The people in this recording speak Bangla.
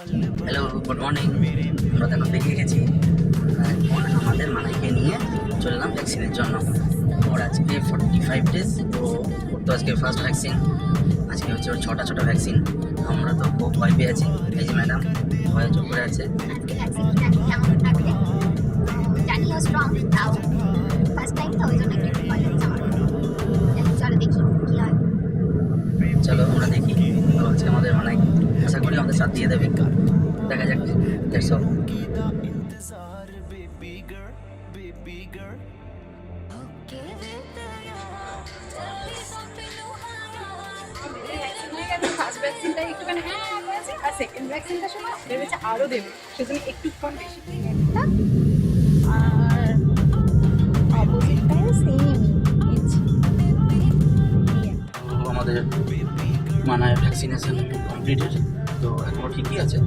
Hello, good morning. আমরা দেখো বেরিয়ে গেছি আমাদের মানাইকে নিয়ে চললাম ভ্যাকসিনের জন্য। ওর আজকে 45 ডেজ। ওর তো আজকে ফার্স্ট ভ্যাকসিন। আজকে হচ্ছে ওর ছটা ভ্যাকসিন। আমরা তো খুব ভয় পেয়ে আছি। এই যে ম্যাডাম ভয়ে চুপ করে আছে। আজকে ভ্যাকসিনটা কেমন থাকবে জানিও, স্ট্রং তাও ফার্স্ট টাইম তো ওই জন্য একটু ভয় লাগছে আমার। চলো দেখি কি হয়। চলো আমরা দেখি। তো আজকে আমাদের মানাই আশা করি আমাদের সাথ দিয়ে দেবে। দেখা যাক। That's all. ফার্স্ট ভ্যাকসিনটা একটুখানি করেছে, আর সেকেন্ড ভ্যাকসিনটার সময় ভেবেছে আরও দেবে, সেজন্য একটুক্ষণ বেশি একটা, আর অপোজিটটাও সেমই আমাদের মানায় ভ্যাকসিনেশন কমপ্লিটেড, তো এখনো ঠিকই আছে।